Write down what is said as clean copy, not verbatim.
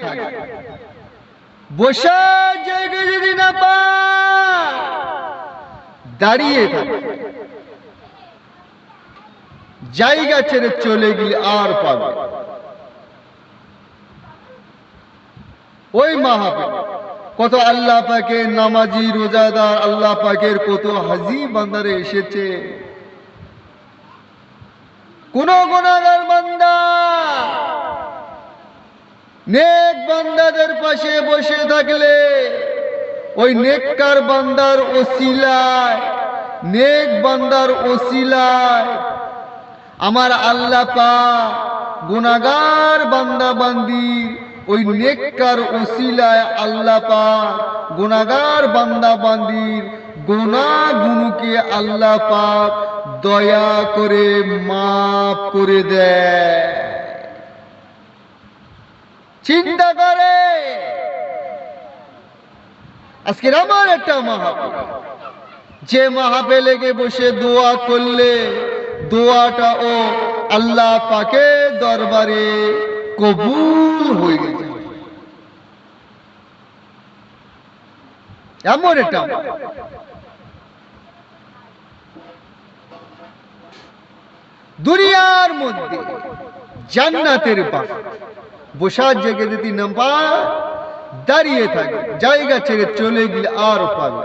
থাকে, বসার জায়গা যদি না পায় দাঁড়িয়ে থাকে, জায়গা ছেড়ে চলে গেলে আর পাবে ওই মাহফিল। কত আল্লাহ পাকের নামাজি রোজাদার, আল্লাহ পাকের কত হাজি বান্দারে এসেছে, কোন গুনাহগার বান্দা নেক বান্দাদের পাশে বসে থাকলে ওই নেককার বান্দার ওসিলায়, নেক বান্দার ওসিলায় আমার আল্লাহ পাক গুনাহগার বান্দা বান্দির ওই নেককার ওসিলায় আল্লাহ পাক গুনাহগার বান্দা বান্দির গুনাহগুলোকে আল্লাহ পাক দয়া করে মাফ করে দেয়। চিন্তা করে আজকের আমার একটা মাহফিল, যে মাহফিলে গিয়ে বসে দোয়া করলে দোয়াটা ও আল্লাহ পাকের দরবারে কবুল হয়ে গেছে, এমন একটা দুনিয়ার মধ্যে জান্নাতের পাশ বসার জায়গা যদি না পায় দাঁড়িয়ে থাকে, জায়গা ছেড়ে চলে গেলে আর পাবে।